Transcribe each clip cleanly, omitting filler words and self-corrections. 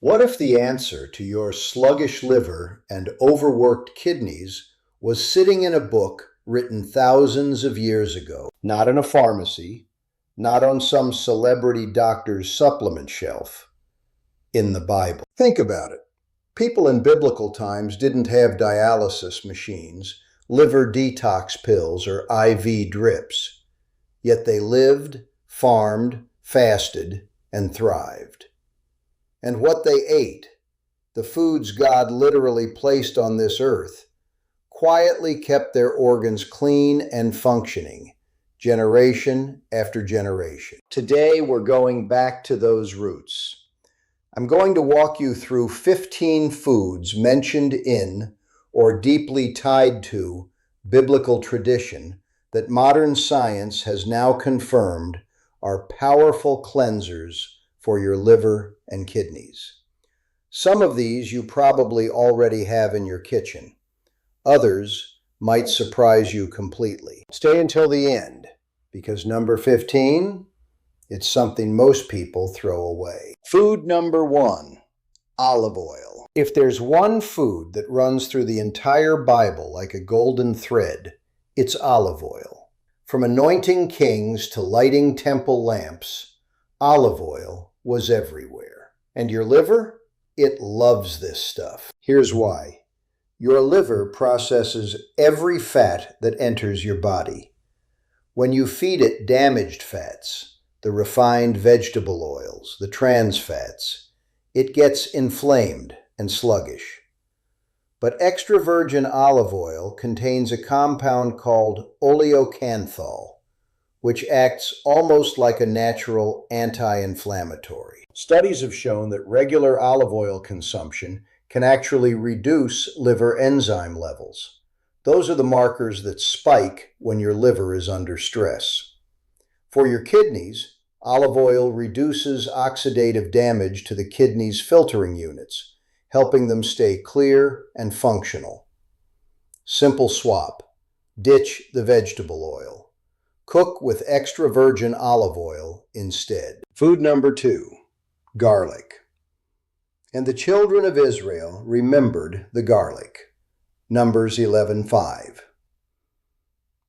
What if the answer to your sluggish liver and overworked kidneys was sitting in a book written thousands of years ago, not in a pharmacy, not on some celebrity doctor's supplement shelf, in the Bible? Think about it. People in biblical times didn't have dialysis machines, liver detox pills, or IV drips. Yet they lived, farmed, fasted, and thrived. And what they ate, the foods God literally placed on this earth, quietly kept their organs clean and functioning, generation after generation. Today, we're going back to those roots. I'm going to walk you through 15 foods mentioned in or deeply tied to biblical tradition that modern science has now confirmed are powerful cleansers for your liver and kidneys. Some of these you probably already have in your kitchen. Others might surprise you completely. Stay until the end, because number 15, it's something most people throw away. Food number 1, olive oil. If there's one food that runs through the entire Bible like a golden thread, it's olive oil. From anointing kings to lighting temple lamps, olive oil was everywhere. And your liver? It loves this stuff. Here's why. Your liver processes every fat that enters your body. When you feed it damaged fats, the refined vegetable oils, the trans fats, it gets inflamed and sluggish. But extra virgin olive oil contains a compound called oleocanthal, which acts almost like a natural anti-inflammatory. Studies have shown that regular olive oil consumption can actually reduce liver enzyme levels. Those are the markers that spike when your liver is under stress. For your kidneys, olive oil reduces oxidative damage to the kidney's filtering units, helping them stay clear and functional. Simple swap. Ditch the vegetable oil. Cook with extra virgin olive oil instead. Food number 2, garlic. And the children of Israel remembered the garlic. Numbers 11:5.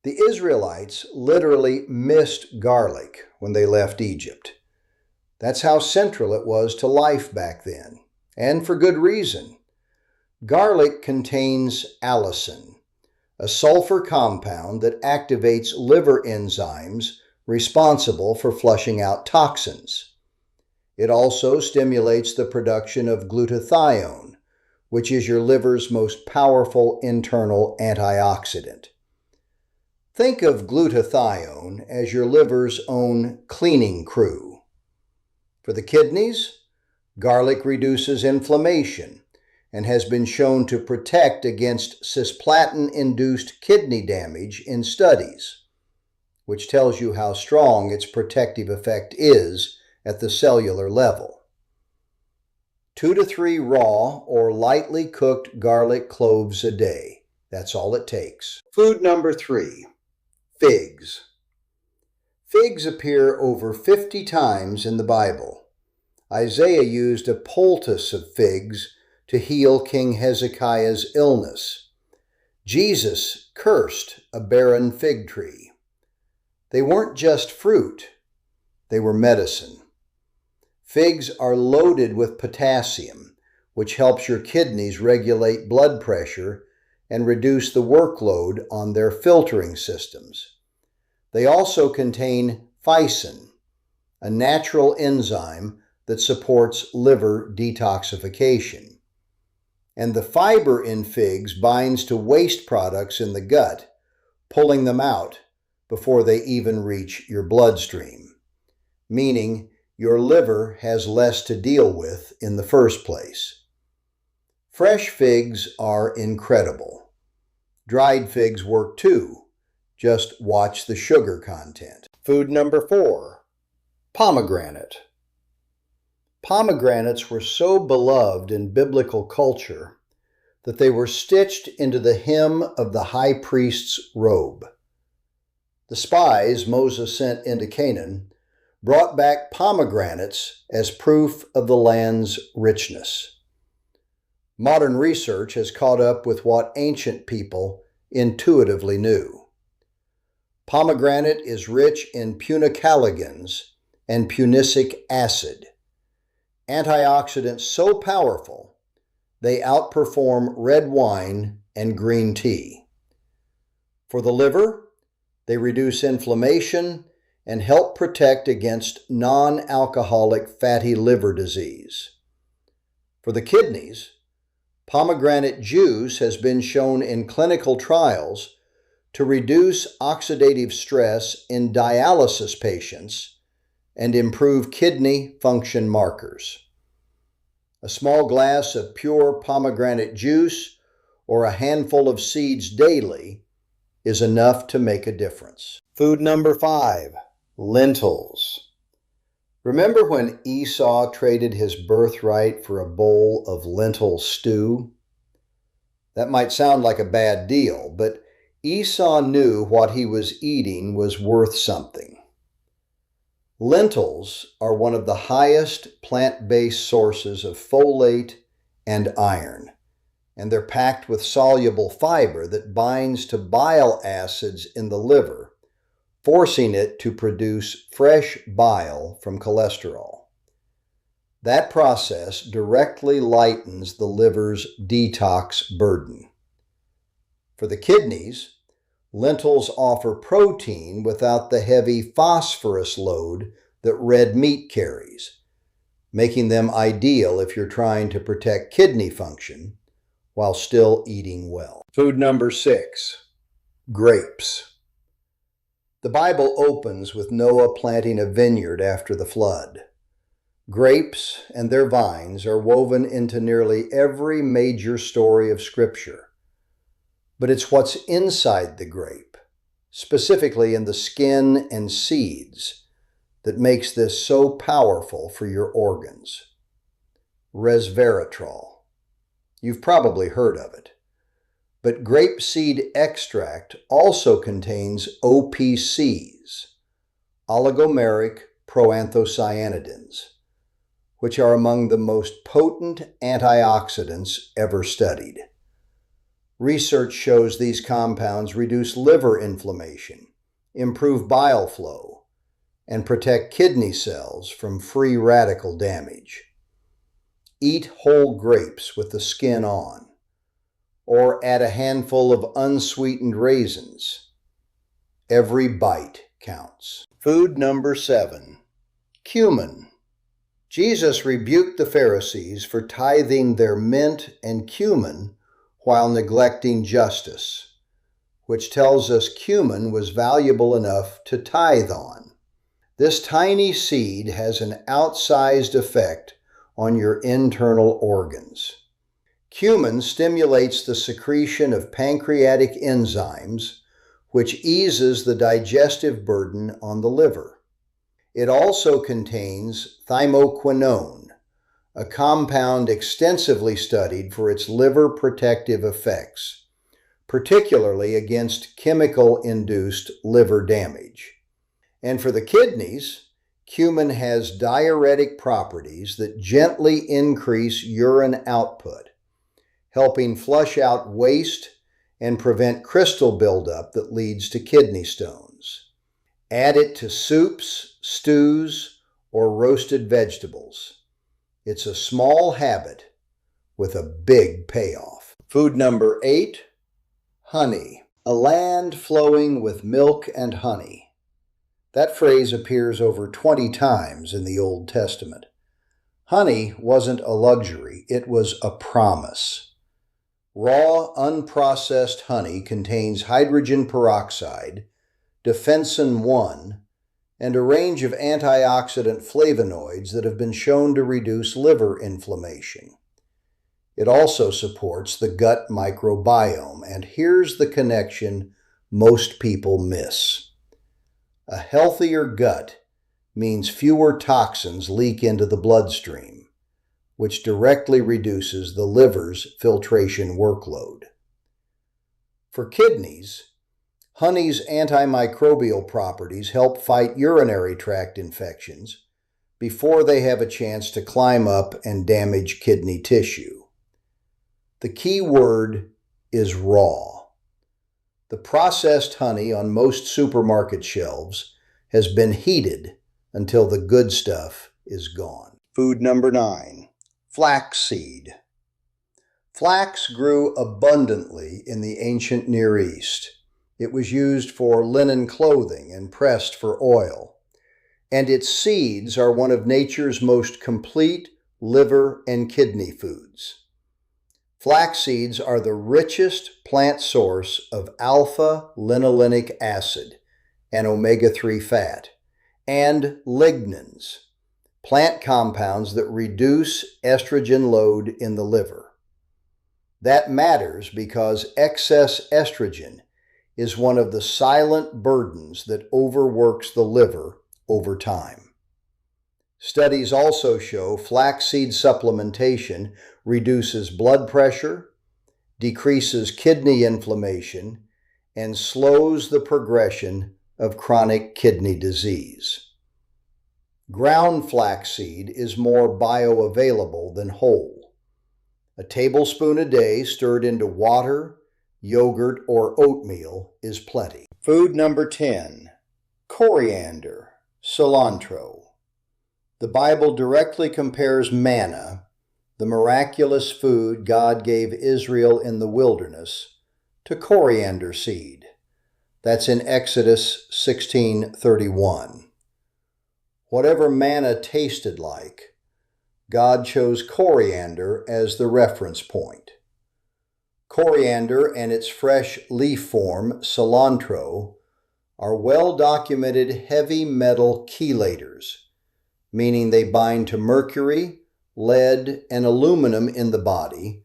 The Israelites literally missed garlic when they left Egypt. That's how central it was to life back then, and for good reason. Garlic contains allicin, a sulfur compound that activates liver enzymes responsible for flushing out toxins. It also stimulates the production of glutathione, which is your liver's most powerful internal antioxidant. Think of glutathione as your liver's own cleaning crew. For the kidneys, garlic reduces inflammation and has been shown to protect against cisplatin-induced kidney damage in studies, which tells you how strong its protective effect is at the cellular level. 2 to 3 raw or lightly cooked garlic cloves a day. That's all it takes. Food number 3, figs. Figs appear over 50 times in the Bible. Isaiah used a poultice of figs to heal King Hezekiah's illness. Jesus cursed a barren fig tree. They weren't just fruit, they were medicine. Figs are loaded with potassium, which helps your kidneys regulate blood pressure and reduce the workload on their filtering systems. They also contain phycin, a natural enzyme that supports liver detoxification. And the fiber in figs binds to waste products in the gut, pulling them out before they even reach your bloodstream, meaning your liver has less to deal with in the first place. Fresh figs are incredible. Dried figs work too. Just watch the sugar content. Food number 4, pomegranate. Pomegranates were so beloved in biblical culture that they were stitched into the hem of the high priest's robe. The spies Moses sent into Canaan brought back pomegranates as proof of the land's richness. Modern research has caught up with what ancient people intuitively knew. Pomegranate is rich in punicalagins and punicic acid, antioxidants so powerful they outperform red wine and green tea. For the liver, they reduce inflammation and help protect against non-alcoholic fatty liver disease. For the kidneys, pomegranate juice has been shown in clinical trials to reduce oxidative stress in dialysis patients and improve kidney function markers. A small glass of pure pomegranate juice or a handful of seeds daily is enough to make a difference. Food number 5, lentils. Remember when Esau traded his birthright for a bowl of lentil stew? That might sound like a bad deal, but Esau knew what he was eating was worth something. Lentils are one of the highest plant-based sources of folate and iron, and they're packed with soluble fiber that binds to bile acids in the liver, forcing it to produce fresh bile from cholesterol. That process directly lightens the liver's detox burden. For the kidneys, lentils offer protein without the heavy phosphorus load that red meat carries, making them ideal if you're trying to protect kidney function while still eating well. Food number 6, grapes. The Bible opens with Noah planting a vineyard after the flood. Grapes and their vines are woven into nearly every major story of Scripture. But it's what's inside the grape, specifically in the skin and seeds, that makes this so powerful for your organs. Resveratrol. You've probably heard of it. But grapeseed extract also contains OPCs, oligomeric proanthocyanidins, which are among the most potent antioxidants ever studied. Research shows these compounds reduce liver inflammation, improve bile flow, and protect kidney cells from free radical damage. Eat whole grapes with the skin on, or add a handful of unsweetened raisins. Every bite counts. Food number 7, cumin. Jesus rebuked the Pharisees for tithing their mint and cumin while neglecting justice, which tells us cumin was valuable enough to tithe on. This tiny seed has an outsized effect on your internal organs. Cumin stimulates the secretion of pancreatic enzymes, which eases the digestive burden on the liver. It also contains thymoquinone, a compound extensively studied for its liver protective effects, particularly against chemical-induced liver damage. And for the kidneys, cumin has diuretic properties that gently increase urine output, helping flush out waste and prevent crystal buildup that leads to kidney stones. Add it to soups, stews, or roasted vegetables. It's a small habit with a big payoff. Food number 8, honey. A land flowing with milk and honey. That phrase appears over 20 times in the Old Testament. Honey wasn't a luxury, it was a promise. Raw, unprocessed honey contains hydrogen peroxide, defensin-1, and a range of antioxidant flavonoids that have been shown to reduce liver inflammation. It also supports the gut microbiome, and here's the connection most people miss. A healthier gut means fewer toxins leak into the bloodstream, which directly reduces the liver's filtration workload. For kidneys, Honey's antimicrobial properties help fight urinary tract infections before they have a chance to climb up and damage kidney tissue. The key word is raw. The processed honey on most supermarket shelves has been heated until the good stuff is gone. Food number 9, flaxseed. Flax grew abundantly in the ancient Near East. It was used for linen clothing and pressed for oil, and its seeds are one of nature's most complete liver and kidney foods. Flax seeds are the richest plant source of alpha-linolenic acid, an omega-3 fat, and lignans, plant compounds that reduce estrogen load in the liver. That matters because excess estrogen is one of the silent burdens that overworks the liver over time. Studies also show flaxseed supplementation reduces blood pressure, decreases kidney inflammation, and slows the progression of chronic kidney disease. Ground flaxseed is more bioavailable than whole. A tablespoon a day stirred into water, yogurt, or oatmeal is plenty. Food number 10, coriander, cilantro. The Bible directly compares manna, the miraculous food God gave Israel in the wilderness, to coriander seed. That's in Exodus 16:31. Whatever manna tasted like, God chose coriander as the reference point. Coriander and its fresh leaf form, cilantro, are well-documented heavy metal chelators, meaning they bind to mercury, lead, and aluminum in the body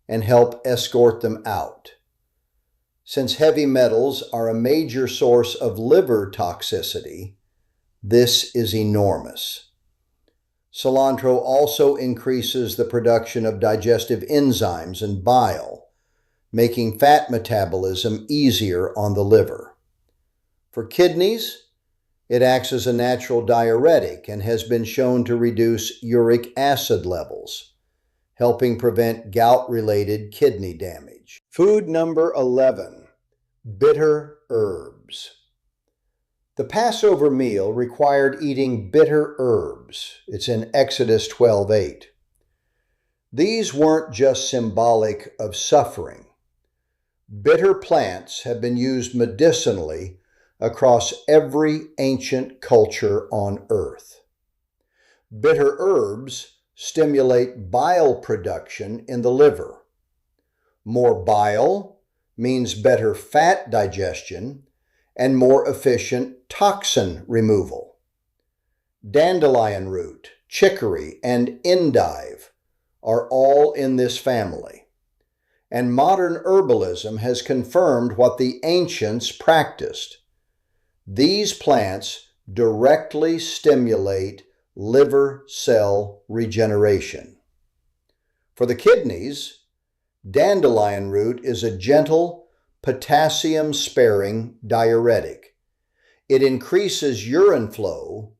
and help escort them out. Since heavy metals are a major source of liver toxicity, this is enormous. Cilantro also increases the production of digestive enzymes and bile, making fat metabolism easier on the liver. For kidneys, it acts as a natural diuretic and has been shown to reduce uric acid levels, helping prevent gout-related kidney damage. Food number 11, bitter herbs. The Passover meal required eating bitter herbs. It's in Exodus 12:8. These weren't just symbolic of suffering. Bitter plants have been used medicinally across every ancient culture on earth. Bitter herbs stimulate bile production in the liver. More bile means better fat digestion and more efficient toxin removal. Dandelion root, chicory, and endive are all in this family, and modern herbalism has confirmed what the ancients practiced. These plants directly stimulate liver cell regeneration. For the kidneys, dandelion root is a gentle, potassium-sparing diuretic. It increases urine flow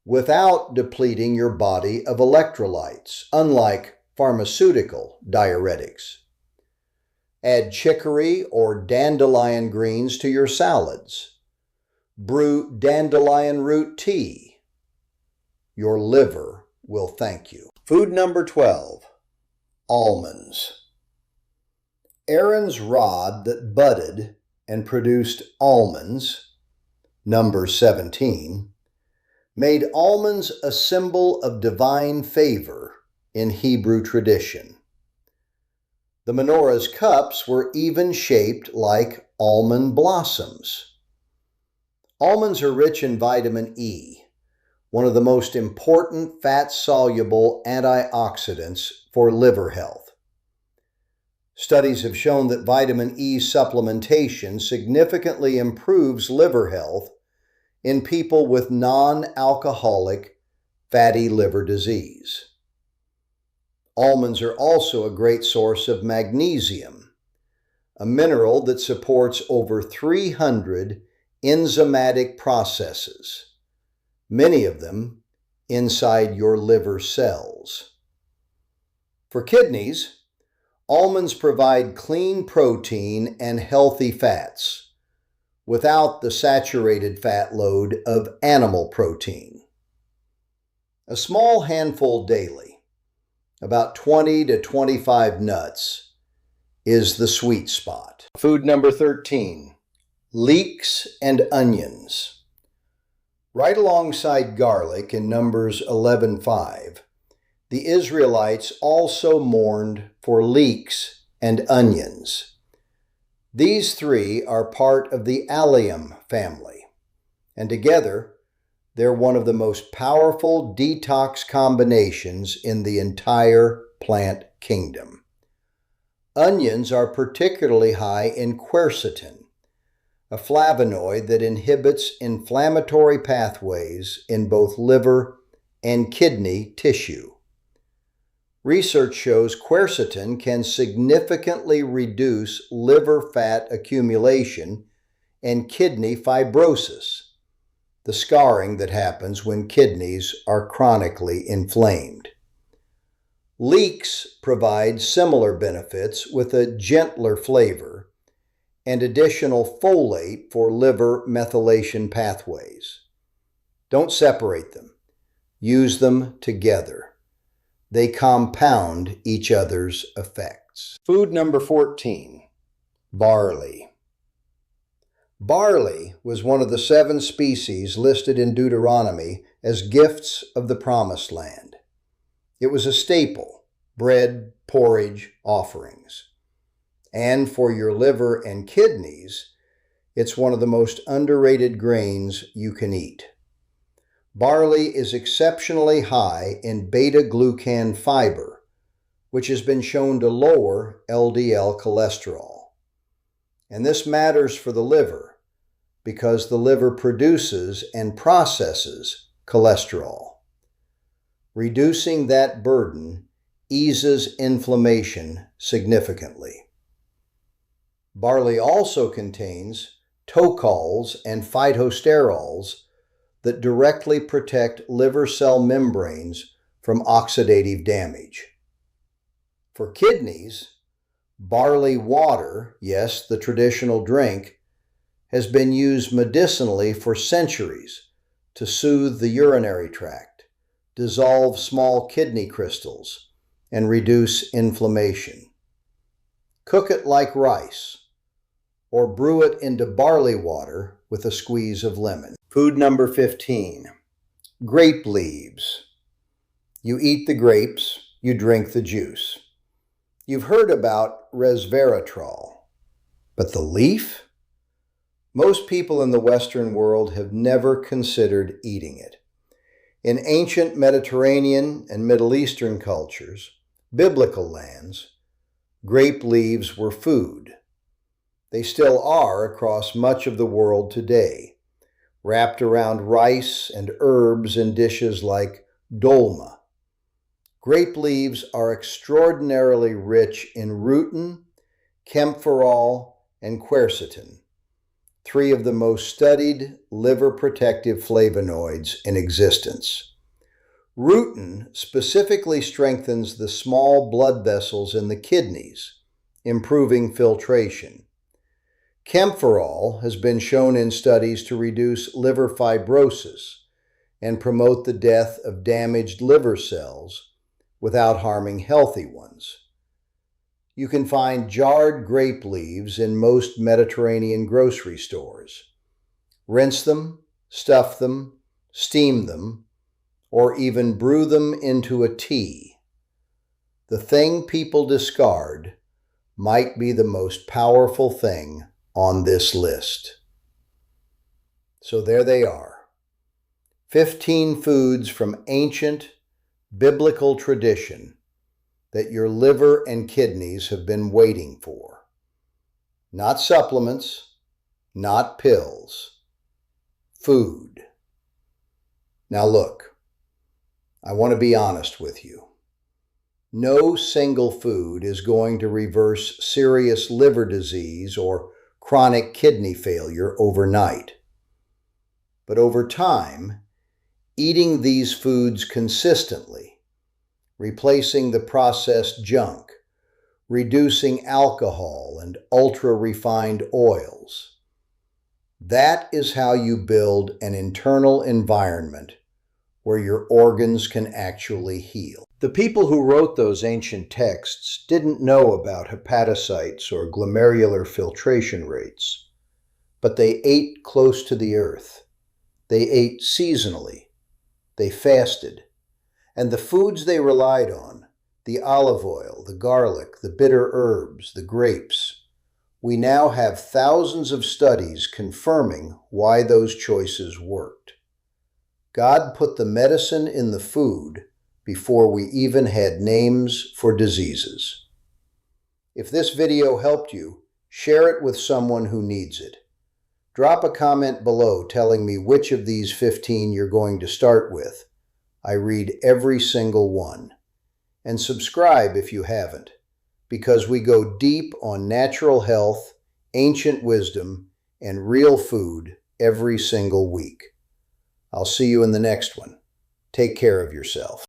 without depleting your body of electrolytes, unlike pharmaceutical diuretics. Add chicory or dandelion greens to your salads. Brew dandelion root tea. Your liver will thank you. Food number 12, almonds. Aaron's rod that budded and produced almonds, number 17, made almonds a symbol of divine favor in Hebrew tradition. The menorah's cups were even shaped like almond blossoms. Almonds are rich in vitamin E, one of the most important fat-soluble antioxidants for liver health. Studies have shown that vitamin E supplementation significantly improves liver health in people with non-alcoholic fatty liver disease. Almonds are also a great source of magnesium, a mineral that supports over 300 enzymatic processes, many of them inside your liver cells. For kidneys, almonds provide clean protein and healthy fats without the saturated fat load of animal protein. A small handful daily, about 20 to 25 nuts, is the sweet spot. Food number 13, leeks and onions. Right alongside garlic in Numbers 11:5, the Israelites also mourned for leeks and onions. These three are part of the allium family, and together they're one of the most powerful detox combinations in the entire plant kingdom. Onions are particularly high in quercetin, a flavonoid that inhibits inflammatory pathways in both liver and kidney tissue. Research shows quercetin can significantly reduce liver fat accumulation and kidney fibrosis, the scarring that happens when kidneys are chronically inflamed. Leeks provide similar benefits with a gentler flavor and additional folate for liver methylation pathways. Don't separate them. Use them together. They compound each other's effects. Food number 14, barley. Barley was one of the 7 species listed in Deuteronomy as gifts of the Promised Land. It was a staple, bread, porridge, offerings. And for your liver and kidneys, it's one of the most underrated grains you can eat. Barley is exceptionally high in beta-glucan fiber, which has been shown to lower LDL cholesterol. And this matters for the liver because the liver produces and processes cholesterol. Reducing that burden eases inflammation significantly. Barley also contains tocols and phytosterols that directly protect liver cell membranes from oxidative damage. For kidneys, barley water, yes, the traditional drink, has been used medicinally for centuries to soothe the urinary tract, dissolve small kidney crystals, and reduce inflammation. Cook it like rice, or brew it into barley water with a squeeze of lemon. Food number 15, grape leaves. You eat the grapes, you drink the juice. You've heard about resveratrol, but the leaf? Most people in the Western world have never considered eating it. In ancient Mediterranean and Middle Eastern cultures, biblical lands, grape leaves were food. They still are across much of the world today, wrapped around rice and herbs in dishes like dolma. Grape leaves are extraordinarily rich in rutin, kaempferol, and quercetin, 3 of the most studied liver protective flavonoids in existence. Rutin specifically strengthens the small blood vessels in the kidneys, improving filtration. Kaempferol has been shown in studies to reduce liver fibrosis and promote the death of damaged liver cells without harming healthy ones. You can find jarred grape leaves in most Mediterranean grocery stores. Rinse them, stuff them, steam them, or even brew them into a tea. The thing people discard might be the most powerful thing on this list. So there they are, 15 foods from ancient biblical tradition that your liver and kidneys have been waiting for. Not supplements, not pills, food. Now look, I want to be honest with you. No single food is going to reverse serious liver disease or chronic kidney failure overnight. But over time, eating these foods consistently, replacing the processed junk, reducing alcohol and ultra-refined oils, that is how you build an internal environment where your organs can actually heal. The people who wrote those ancient texts didn't know about hepatocytes or glomerular filtration rates, but they ate close to the earth. They ate seasonally. They fasted. And the foods they relied on, the olive oil, the garlic, the bitter herbs, the grapes, we now have thousands of studies confirming why those choices worked. God put the medicine in the food before we even had names for diseases. If this video helped you, share it with someone who needs it. Drop a comment below telling me which of these 15 you're going to start with. I read every single one. And subscribe if you haven't, because we go deep on natural health, ancient wisdom, and real food every single week. I'll see you in the next one. Take care of yourself.